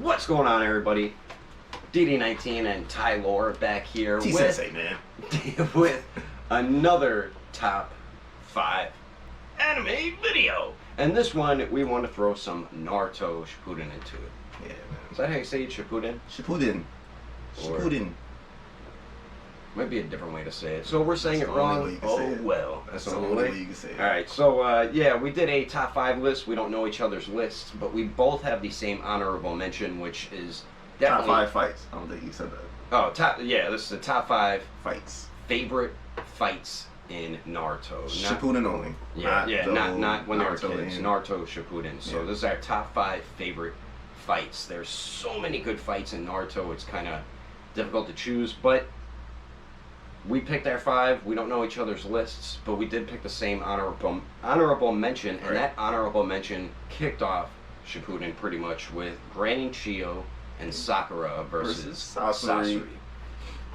What's going on, everybody? DD19 and Ty Lore back here T-Sensei, man. with another top 5 anime video. And this one, we want to throw some Naruto Shippuden into it. Yeah, man. Is that how you say it? Shippuden? Shippuden. Shippuden. Might be a different way to say it. So we're saying it wrong. Oh well. That's the only way you can say it. Alright, so yeah, we did a top 5 list. We don't know each other's lists, but we both have the same honorable mention, which is definitely top 5 fights. I don't think you said that. Oh, yeah, this is the top 5 fights. Favorite fights in Naruto. Shippuden only. Not when they were Naruto kids. Naruto Shippuden. So this is our top 5 favorite fights. There's so many good fights in Naruto. It's kind of difficult to choose, but we picked our 5. We don't know each other's lists, but we did pick the same honorable mention, and that honorable mention kicked off Shippuden pretty much with Granny Chiyo and Sakura versus Sasori.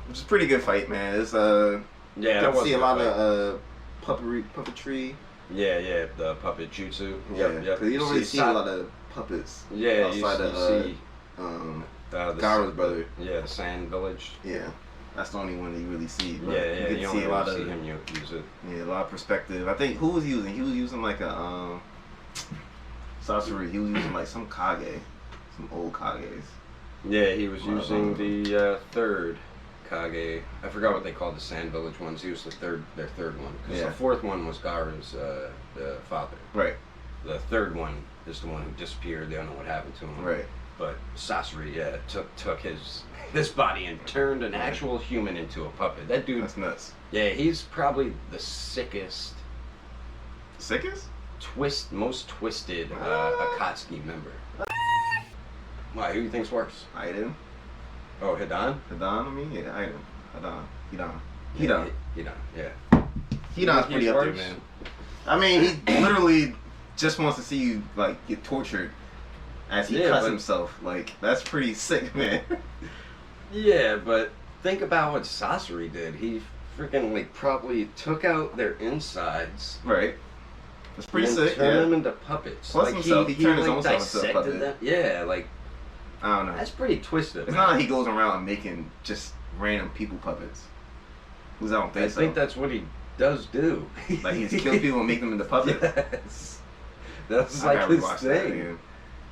Which is a pretty good fight, man. It's yeah, that was see a lot of puppetry. Yeah, the puppet jutsu. Yeah, because you don't really see a lot of puppets. Yeah, outside you see Gaara's brother. Yeah, the Sand Village. Yeah, that's the only one that you really see. But yeah, you can see a lot of him use it. Yeah, a lot of perspective. I think who was using? He was using like a Sasori. He was using like some Kage, some old Kages. Yeah, he was using the third Kage. I forgot what they called the Sand Village ones. He was their third one. Because the fourth one was Gaara's father. Right. The third one is the one who disappeared. They don't know what happened to him. Right. But Sasori, took his body and turned an actual human into a puppet. That dude. That's nuts. Yeah, he's probably the sickest. Sickest? Most twisted Akatsuki member. Why? Who do you think's worse? Aiden. Oh, Hidan? Hidan, I mean? Yeah, Aiden. Hidan. Yeah. Hidan's pretty up there, man. I mean, he literally just wants to see you, like, get tortured as he cuts himself. Like, that's pretty sick, man. Yeah, but think about what Sasori did. He freaking, like, probably took out their insides. Right. That's pretty sick, turned them into puppets. Plus like himself, he turned his own self into a puppet. Them. Yeah, like, I don't know. That's pretty twisted. It's not like he goes around making just random people puppets. I don't think so. I think that's what he does do. Like he just kills people and make them into puppets. Yes. That's like his thing.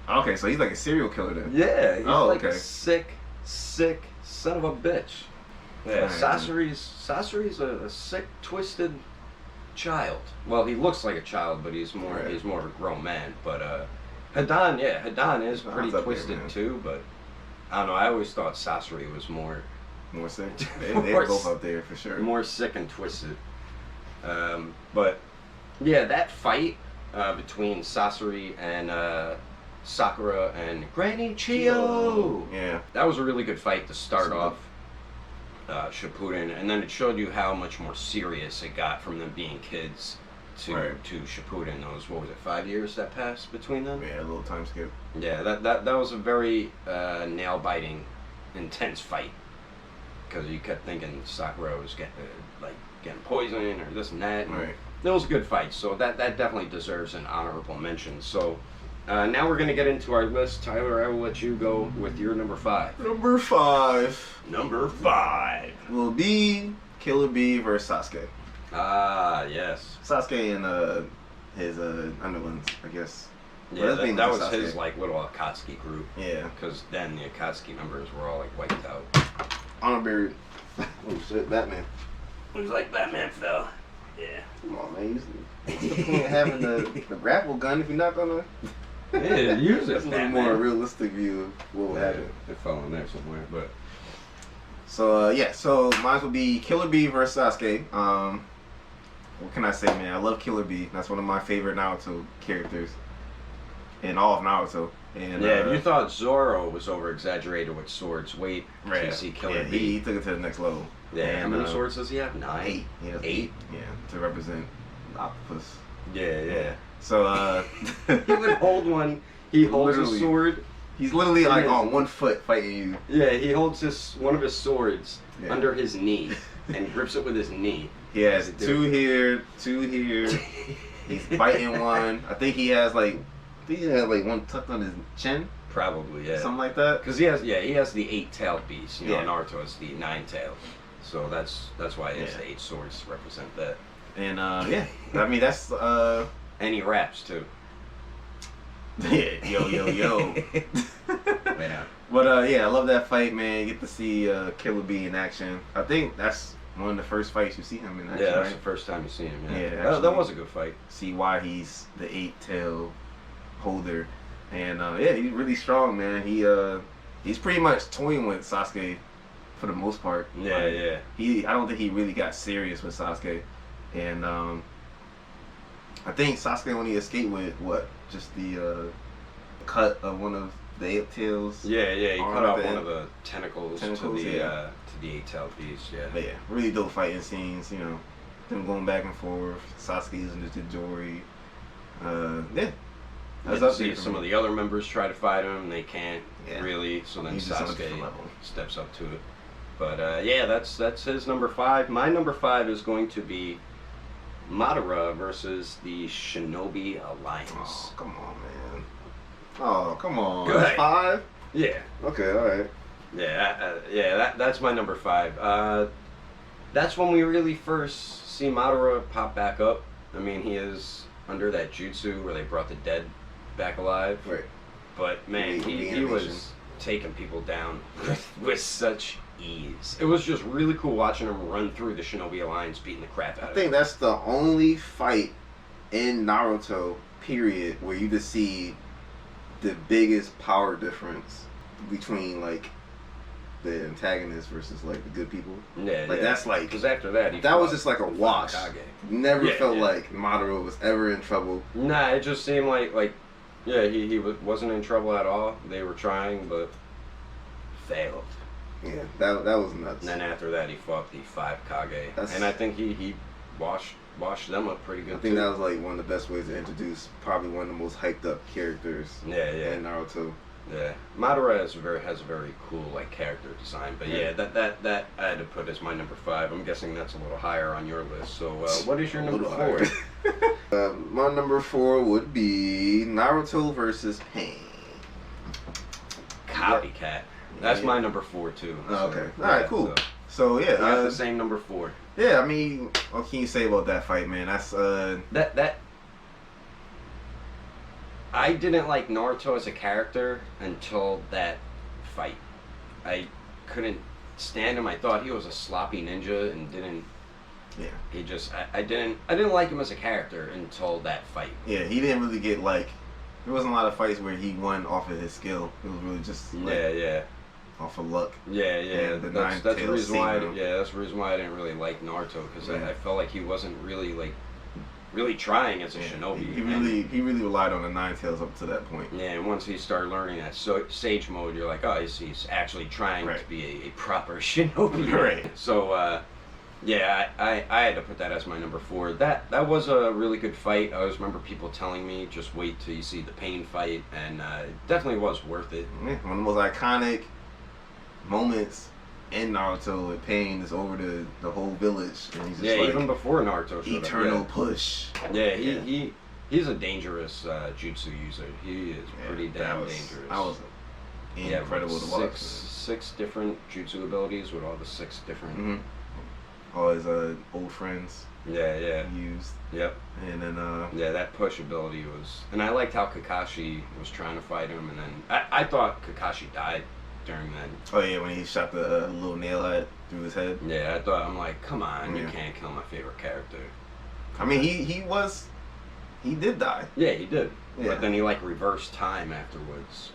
Okay, so he's like a serial killer then. Yeah, he's like a sick son of a bitch. Yeah, Sasori's a sick, twisted child. Well, he looks like a child, but he's more of a grown man. But Hidan is pretty twisted too. But I don't know. I always thought Sasori was more sick. They're both up there for sure. More sick and twisted. But yeah, that fight between Sasori and Sakura and Granny Chiyo. Yeah, that was a really good fight to start off Shippuden, and then it showed you how much more serious it got from them being kids to Shippuden. Those, what was it, 5 years that passed between them? Yeah, a little time skip. Yeah, that was a very nail-biting, intense fight, because you kept thinking Sakura was getting poisoned or this and that. Right. It was a good fight, so that definitely deserves an honorable mention. So now we're gonna get into our list. Tyler, I will let you go with your number 5. Number 5. Number 5 will be Killer Bee versus Sasuke. Ah, yes. Sasuke and his underlings, I guess. Yeah, that was his like little Akatsuki group. Yeah. Because then the Akatsuki members were all like wiped out. Honorary. Oh shit, Batman. Looks like Batman fell. Yeah. Come on, man. What's the point of having the grapple gun if you're not gonna? Yeah, use it. That's a little more realistic view of what will happen. It fell in there somewhere, but. So so mine will be Killer Bee versus Sasuke. What can I say, man? I love Killer Bee. That's one of my favorite Naruto characters in all of Naruto. And yeah, if you thought Zoro was over exaggerated with swords, wait till you see Killer Bee. He took it to the next level. Yeah, and how many swords does he have? 9? 8. He has 8. Yeah, to represent the octopus. Yeah. So he would hold one. He holds a sword. He's literally like on 1 foot fighting you. Yeah, he holds one of his swords under his knee and grips it with his knee. He has 2 here, 2 here. He's biting one. I think he has like one tucked on his chin. Probably, yeah. something like that. Because he has the 8-tailed beast. You know, Yeah. Naruto has the 9-tailed. So that's why he has the 8 swords to represent that. And yeah, I mean that's And he raps too. yeah, yo. Wait out. But yeah, I love that fight, man. You get to see Killer Bee in action. I think that's one of the first fights you see him in action. Yeah, that's right? the first time you see him. Yeah, Yeah, that actually. was a good fight. See why he's the 8-tail holder, and yeah, he's really strong, man. He's pretty much toying with Sasuke for the most part. Yeah, Like, yeah. I don't think he really got serious with Sasuke, and I think Sasuke only escaped with what, just the cut of one of the 8-tails. Yeah, he arm cut at off the one end. of the tentacles to Tentacles, the yeah. 8-tailed beast. Yeah. But yeah, really dope fighting scenes. You know, them going back and forth. Sasuke using the Jinchuriki. Yeah. You That's see some of the other members try to fight him, they can't Yeah. really. So then He's just on a Sasuke different level. steps up to it. But yeah, that's his number 5. My number 5 is going to be Madara versus the Shinobi Alliance. Oh, come on, man. Oh, come on. Go ahead. 5? Yeah, Okay, alright. yeah. That's my number 5. That's when we really first see Madara pop back up. I mean, he is under that jutsu where they brought the dead back alive. Right. But man, The he animation. was taking people down with such ease. It was just really cool watching him run through the Shinobi Alliance, beating the crap out I of think him. that's the only fight in Naruto, period, where you just see the biggest power difference between, like, the antagonist versus, like, the good people. Yeah, Like, that's like... because after that, That was just like a wash. Kage. Never Yeah, felt yeah. like Madara was ever in trouble. Nah, it just seemed like yeah, he wasn't in trouble at all. They were trying, but failed. Yeah, that was nuts. And then after that, he fought the 5 Kage, That's- and I think he washed them up pretty good I think too. that was like one of the best ways to introduce probably one of the most hyped up characters Yeah. in Naruto. Yeah, Madara has a very cool like character design, but yeah, that I had to put as my number 5. I'm guessing that's a little higher on your list. So what is your A number little 4? higher. My number 4 would be Naruto versus Pain. Copycat. That's Yeah. my number 4 too. Oh, okay. So, Alright, yeah, cool. so So yeah, we got the same number 4. yeah. I mean, what can you say about that fight, man? That's That I didn't like Naruto as a character until that fight. I couldn't stand him. I thought he was a sloppy ninja and didn't. yeah. He just I didn't like him as a character until that fight. Yeah, he didn't really get like. There wasn't a lot of fights where he won off of his skill. It was really just like, Yeah. off of luck. Yeah. And the That's nine the tails reason why. saved him. That's the reason why I didn't really like Naruto because Yeah. I felt like he wasn't really really trying as a Yeah, shinobi. He really relied on the 9 tails up to that point. Yeah, and once he started learning that sage mode, you're like, oh, he's actually trying Right. to be a proper shinobi. Right. So, yeah, I had to put that as my number 4. That was a really good fight. I always remember people telling me, just wait till you see the Pain fight, and it definitely was worth it. Yeah, one of the most iconic moments in Naruto with Pain is over the whole village, and he's just Yeah, like even before Naruto showed eternal up. push. Yeah, Yeah. he's a dangerous jutsu user. He is pretty damn dangerous. That was incredible to watch. Six different jutsu abilities with all the 6 different. Mm-hmm. All his old friends Yeah. he used, Yep. and then Yeah, that push ability was, and I liked how Kakashi was trying to fight him, and then I thought Kakashi died during that. oh yeah, when he shot the little nail head through his head. Yeah, I'm like, come on, you Yeah. can't kill my favorite character. I mean, he did die. Yeah, he did, Yeah. but then he like reversed time afterwards.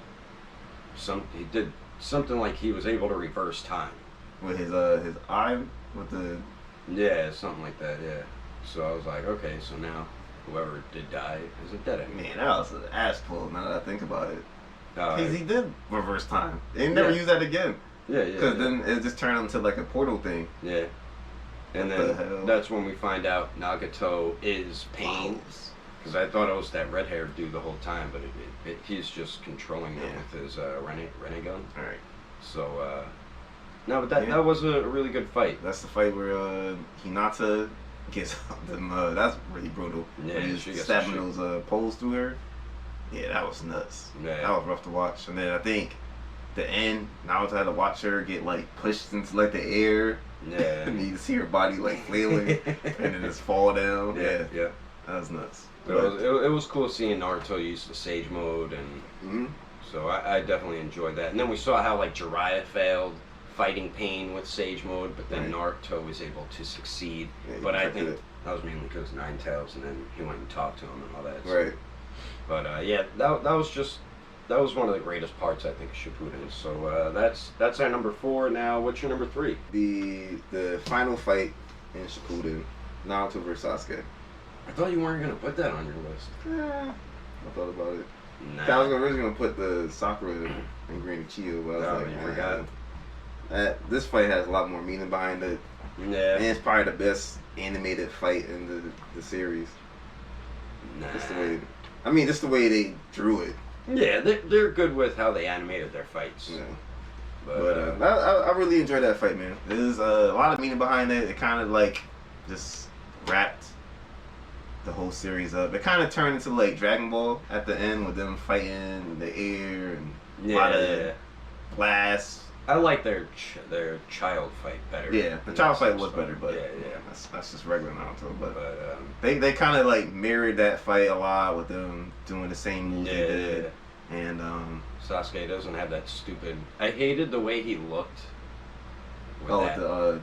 He did something like he was able to reverse time. With his eye with the Yeah, something like that. Yeah. So I was like, okay, so now whoever did die is a dead end. man, that was an ass pull. Now that I think about it, Uh, because he did reverse time. They never Yeah. used that again. yeah. Because then it just turned into like a portal thing. Yeah. And What the then hell? that's when we find out Nagato is Pain. Wow. Because I thought it was that red-haired dude the whole time, but he's just controlling them Yeah. with his Renegon. All right, So, no, but that Yeah. was a really good fight. that's the fight where Hinata gets them. That's really brutal. Yeah, When he's she gets stabbing shit. those poles through her. Yeah, that was nuts. Yeah. That was rough to watch. And then I think the end, Naruto had to watch her get like pushed into like the air. Yeah. And you can see her body like flailing and then just fall down. Yeah. That was nuts. It was cool seeing Naruto use the Sage mode, and so I definitely enjoyed that. And then we saw how like Jiraiya failed fighting pain with Sage mode, but then Naruto was able to succeed. Yeah, but I think that was mainly because Nine Tails, and then he went and talked to him and all that. So. Right. But yeah, that was one of the greatest parts I think of Shippuden. So that's our number 4. Now, what's your number 3? The final fight in Shippuden, Naruto versus Sasuke. I thought you weren't gonna put that on your list. Yeah, I thought about it. Nah. I was originally gonna put the Sakura and Green Chiyo, but I was like, you forgot. This fight has a lot more meaning behind it. Yeah. And it's probably the best animated fight in the series. Nah. Just the way they drew it. Yeah, they're good with how they animated their fights. Yeah. But I really enjoyed that fight, man. There's a lot of meaning behind it. It kind of like just wrapped the whole series up. It kind of turned into like Dragon Ball at the end with them fighting in the air and a lot of blasts. I like their child fight better. Yeah, the child fight was better, but yeah. That's just regular Naruto. But they kind of like mirrored that fight a lot with them doing the same moves they did. And Sasuke doesn't have that stupid. I hated the way he looked. With the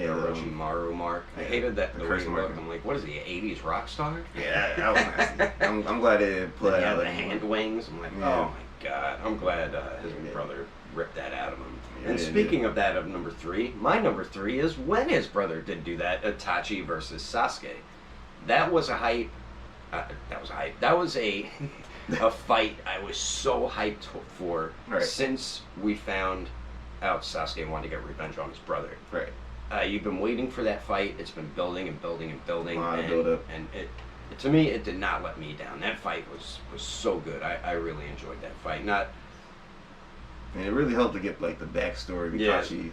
Orochimaru mark. I hated that the way he looked. I'm like, what is he, an 80s rock star? Yeah, that was nasty. I'm glad they didn't play out. The hand wings. I'm like, oh my god. I'm glad his brother ripped that out of him. And speaking of that, of number 3, my number 3 is when his brother did do that, Itachi versus Sasuke. That was a hype. That was a fight I was so hyped for since we found out Sasuke wanted to get revenge on his brother. Right. You've been waiting for that fight. It's been building and building and building. And it, to me, it did not let me down. That fight was so good. I really enjoyed that fight. And it really helped to get like the backstory of Itachi.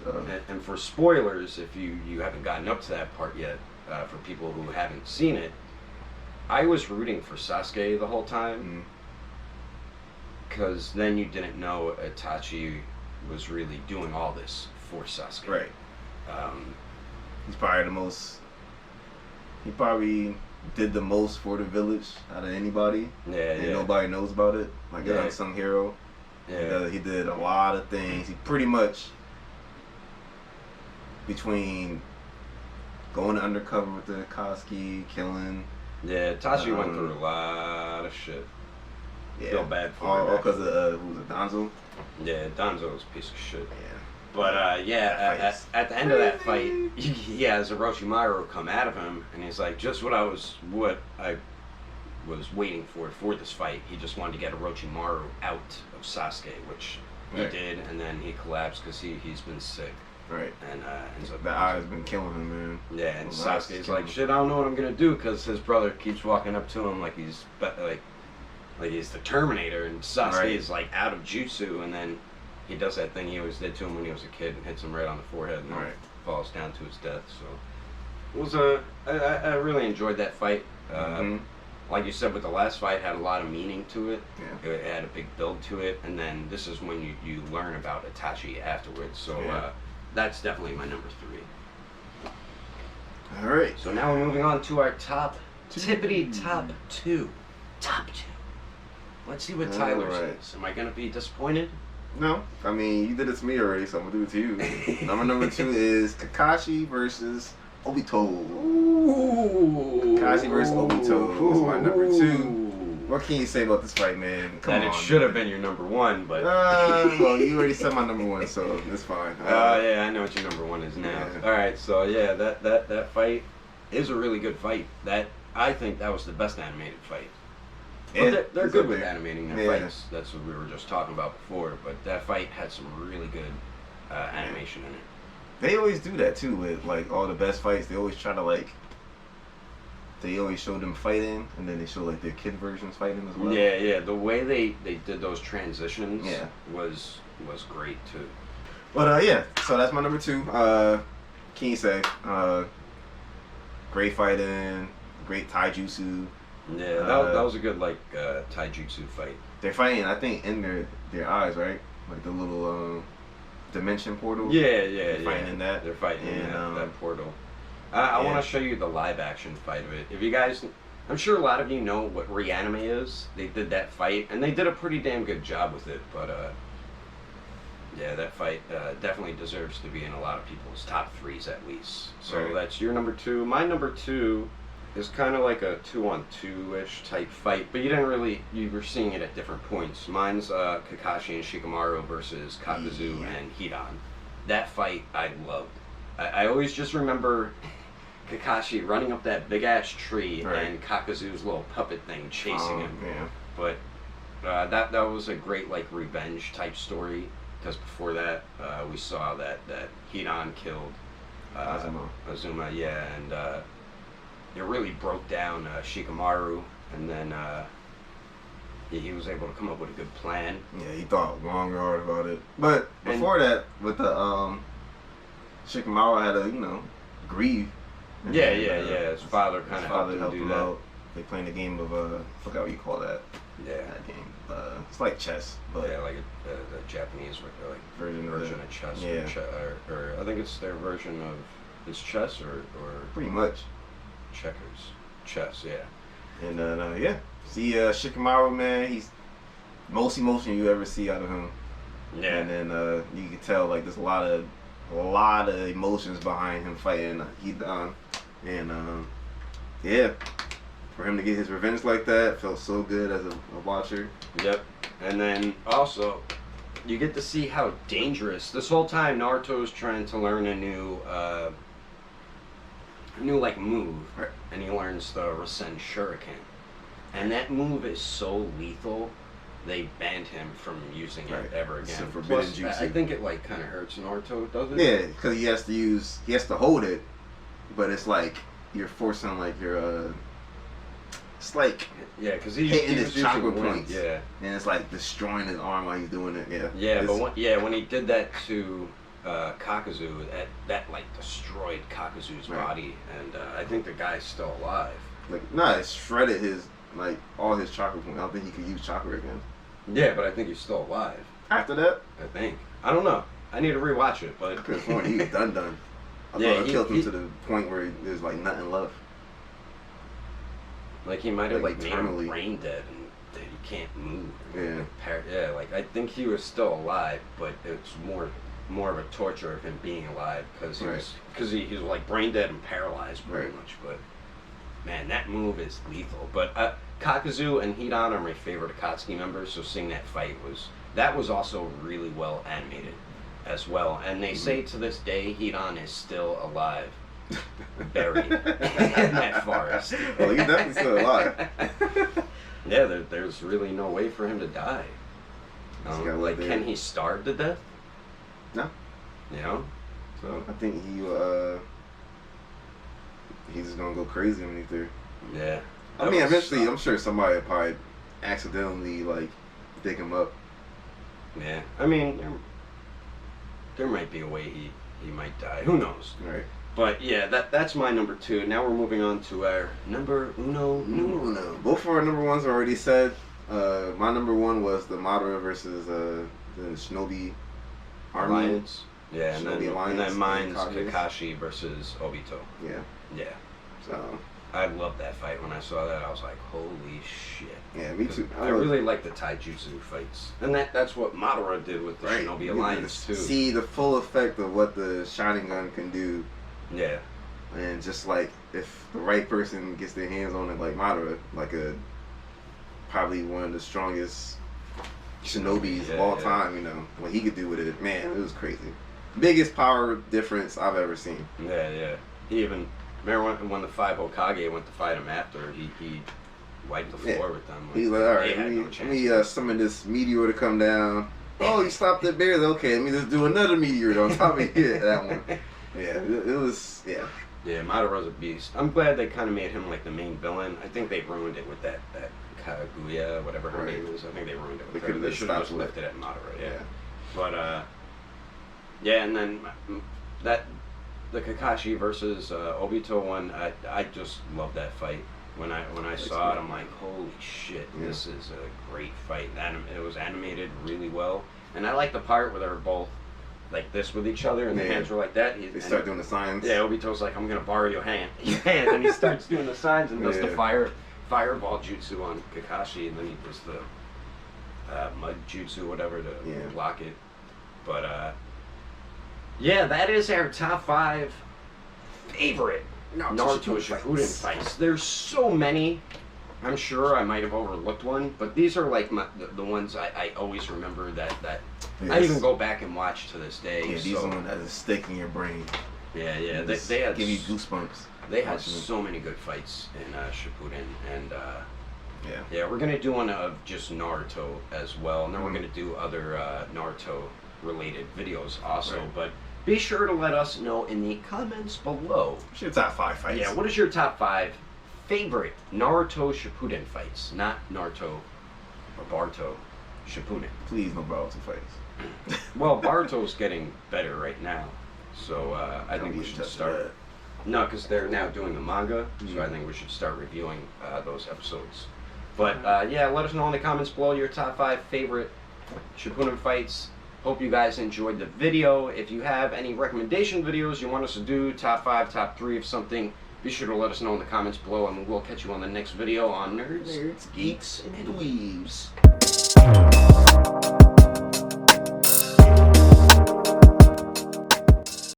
And for spoilers, if you haven't gotten up to that part yet, for people who haven't seen it, I was rooting for Sasuke the whole time. Because then you didn't know Itachi was really doing all this for Sasuke. Right. He's probably he probably did the most for the village out of anybody. And nobody knows about it. Like an unsung hero. Yeah. He did a lot of things. He pretty much, between going undercover with the Akatsuki, killing. Yeah, Itachi went through a lot of shit. Yeah. Feel bad for him. All because of, who was it, Danzo? Yeah, Danzo was a piece of shit. Yeah. But, at the end of that fight, he has Orochimaru come out of him, and he's like, just what I was waiting for this fight. He just wanted to get Orochimaru out of Sasuke, which he did, and then he collapsed because he's been sick. Right. And the eye's been killing him, man. Yeah, and Sasuke's like, shit, I don't know what I'm gonna do, because his brother keeps walking up to him like he's he's the Terminator, and Sasuke is like out of jutsu, and then he does that thing he always did to him when he was a kid and hits him right on the forehead and falls down to his death. So it was I really enjoyed that fight. Like you said, with the last fight, had a lot of meaning to it. Yeah. It had a big build to it, and then this is when you learn about Itachi afterwards. So that's definitely my number 3. All right. So now we're moving on to our tippity top 2. Top 2. Let's see what Tyler's is. Am I gonna be disappointed? No, I mean you did it to me already, so I'm gonna do it to you. number 2 is Kakashi versus Obito. Ooh. Kakashi versus Obito is my number 2. What can you say about this fight, man? Come on. It should have been your number 1, but well, you already said my number 1, so it's fine. Yeah, I know what your number 1 is now. Yeah. All right, so yeah, that fight is a really good fight. I think that was the best animated fight. But they're good with animating their fights. That's what we were just talking about before. But that fight had some really good animation in it. They always do that too with like all the best fights. They always try to they always show them fighting, and then they show like their kid versions fighting as well. Yeah. The way they did those transitions was great too. But so that's my number 2. Can you say great fighting, great taijutsu. Yeah, that was a good like taijutsu fight. They're fighting, I think, in their eyes, right? Like the little dimension portal. Yeah, They're fighting in that. They're fighting in And, that portal. I want to show you the live action fight of it. If you guys, I'm sure a lot of you know what Reanime is. They did that fight, and they did a pretty damn good job with it. But yeah, that fight definitely deserves to be in a lot of people's top threes at least. So Right. that's your number two. My number two is kind of like a 2-on-2-ish type fight, but you were seeing it at different points. Mine's Kakashi and Shikamaru versus Kakuzu and Hidan. That fight I loved. I always just remember Kakashi running up that big ass tree and Kakuzu's little puppet thing chasing him. Yeah. But that was a great like revenge type story, because before that we saw that Hidan killed Azuma, yeah, and it really broke down Shikamaru, and then he was able to come up with a good plan. Yeah, he thought long and hard about it. But before that, with the Shikamaru had to, grieve. Yeah. His father kind of helped him do that. Out. They playing the game of I forgot what you call that. Yeah. That game. It's like chess, but yeah, like a Japanese like version of chess. Yeah. Or I think it's their version of chess or pretty much checkers. Chess, yeah. And yeah, see Shikamaru, man, he's most emotion you ever see out of him. Yeah. And then you can tell like there's a lot of emotions behind him fighting Hidan, and yeah, for him to get his revenge like that felt so good as a watcher. Yep. And then also, you get to see how dangerous this whole time Naruto's trying to learn a new like move, right. And he learns the Rasen Shuriken, and that move is so lethal. They banned him from using it ever again. It's forbidden Plus, jutsu. I think it like kind of hurts Naruto, doesn't it? Yeah, because he has to hold it, but it's like you're forcing like your it's like because he's hitting his chakra points. Yeah, and it's like destroying his arm while he's doing it. Yeah. Yeah, but when he did that to Kakuzu, that like destroyed Kakuzu's body, and I think the guy's still alive. Like it shredded his like all his chakra points. I don't think he could use chakra again. Yeah, but I think he's still alive. After that, I think. I don't know. I need to rewatch it, but because he was done. I thought it killed him to the point where there's like nothing left. Like he might have like made him brain dead and that he can't move. Yeah. Like I think he was still alive, but it's more of a torture of him being alive because he was like brain dead and paralyzed pretty much. But man, that move is lethal. But Kakuzu and Hidan are my favorite Akatsuki members, so seeing that fight was also really well animated as well. And they say to this day Hidan is still alive, buried in that forest. Well, he's definitely still alive. Yeah, there's really no way for him to die. Can he starve to death? No. You know? So I think he's just gonna go crazy underneath there. Yeah. I mean, eventually, I'm sure somebody would probably accidentally like dig him up. Yeah. I mean, there might be a way he might die. Who knows? Right. But yeah, that's my number two. Now we're moving on to our number uno. Both of our number ones are already said. My number one was the Madara versus the Shinobi Army. Alliance. Yeah, and then mine's Kakashi versus Obito. Yeah. Yeah. So I loved that fight. When I saw that, I was like, holy shit. Yeah, me too. I really like the taijutsu fights. And that's what Madara did with the Shinobi Alliance, too. See the full effect of what the Sharingan can do. Yeah. And just like, if the right person gets their hands on it, like Madara, like probably one of the strongest Shinobis of all time, what he could do with it, man, it was crazy. Biggest power difference I've ever seen. Yeah. He even... Remember when the 5 Hokage went to fight him after, he wiped the floor with them. He's like, alright, let me summon this meteor to come down. Oh, you stopped it barely. Okay, let me just do another meteor on top of it. That one. Yeah, it was, yeah. Yeah, Madara's a beast. I'm glad they kind of made him like the main villain. I think they ruined it with that Kaguya, whatever her name is. I think they ruined it with her. They should have just left it at Madara, yeah. But, yeah, and then the Kakashi versus Obito one, I just love that fight. When I saw it, I'm like, holy shit, this is a great fight. It was animated really well, and I like the part where they were both like this with each other, and their hands were like that. They start doing the signs. Yeah, Obito's like, I'm gonna borrow your hand, and he starts doing the signs and does the fireball jutsu on Kakashi, and then he does the mud jutsu, whatever, to block it. But yeah, that is our top 5 favorite Naruto Shippuden fights. There's so many. I'm sure I might have overlooked one, but these are like the ones I always remember that I even go back and watch to this day. Yeah, these are the ones that stick in your brain. Yeah. They had give you goosebumps. They had so many good fights in Shippuden, and yeah, we're gonna do one of just Naruto as well, and then we're gonna do other Naruto related videos also. But be sure to let us know in the comments below. What's your top 5 fights? Yeah, what is your top 5 favorite Naruto Shippuden fights? Not Naruto or Barto Shippuden. Please, no Boruto fights. Well, Baruto's getting better right now, so I think we should start. No, because they're now doing the manga, so I think we should start reviewing those episodes. But yeah, let us know in the comments below your top 5 favorite Shippuden fights. Hope you guys enjoyed the video. If you have any recommendation videos you want us to do, top 5, top 3 of something, be sure to let us know in the comments below, and we'll catch you on the next video on Nerds, Geeks, and Weaves.